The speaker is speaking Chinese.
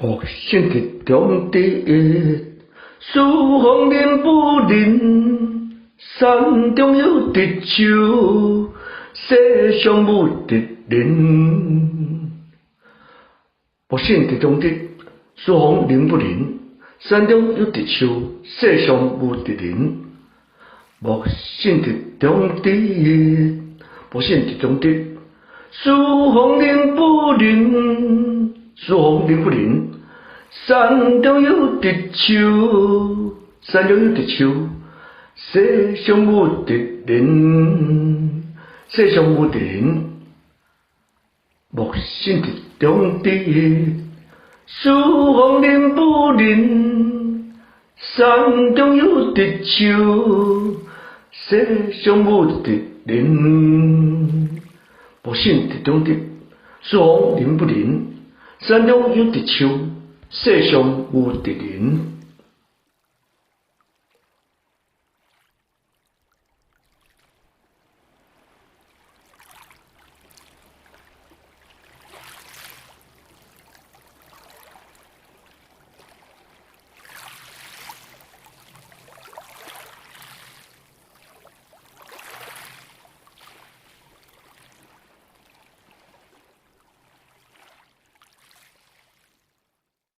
木性的中地，树风林不林，山中有直树，世上无敌人。木性的中地，树风林不林，山中有直树，世上无敌人。木性的中地，木性的中地，树风林不林，树风林不林。山中有直树，山中有直树，世上无敌人，世上无敌人。木性的中地，树风林不林，山中有直树，世上无敌人。木性的中地，树风林不林，山中有直树，世上无敌人。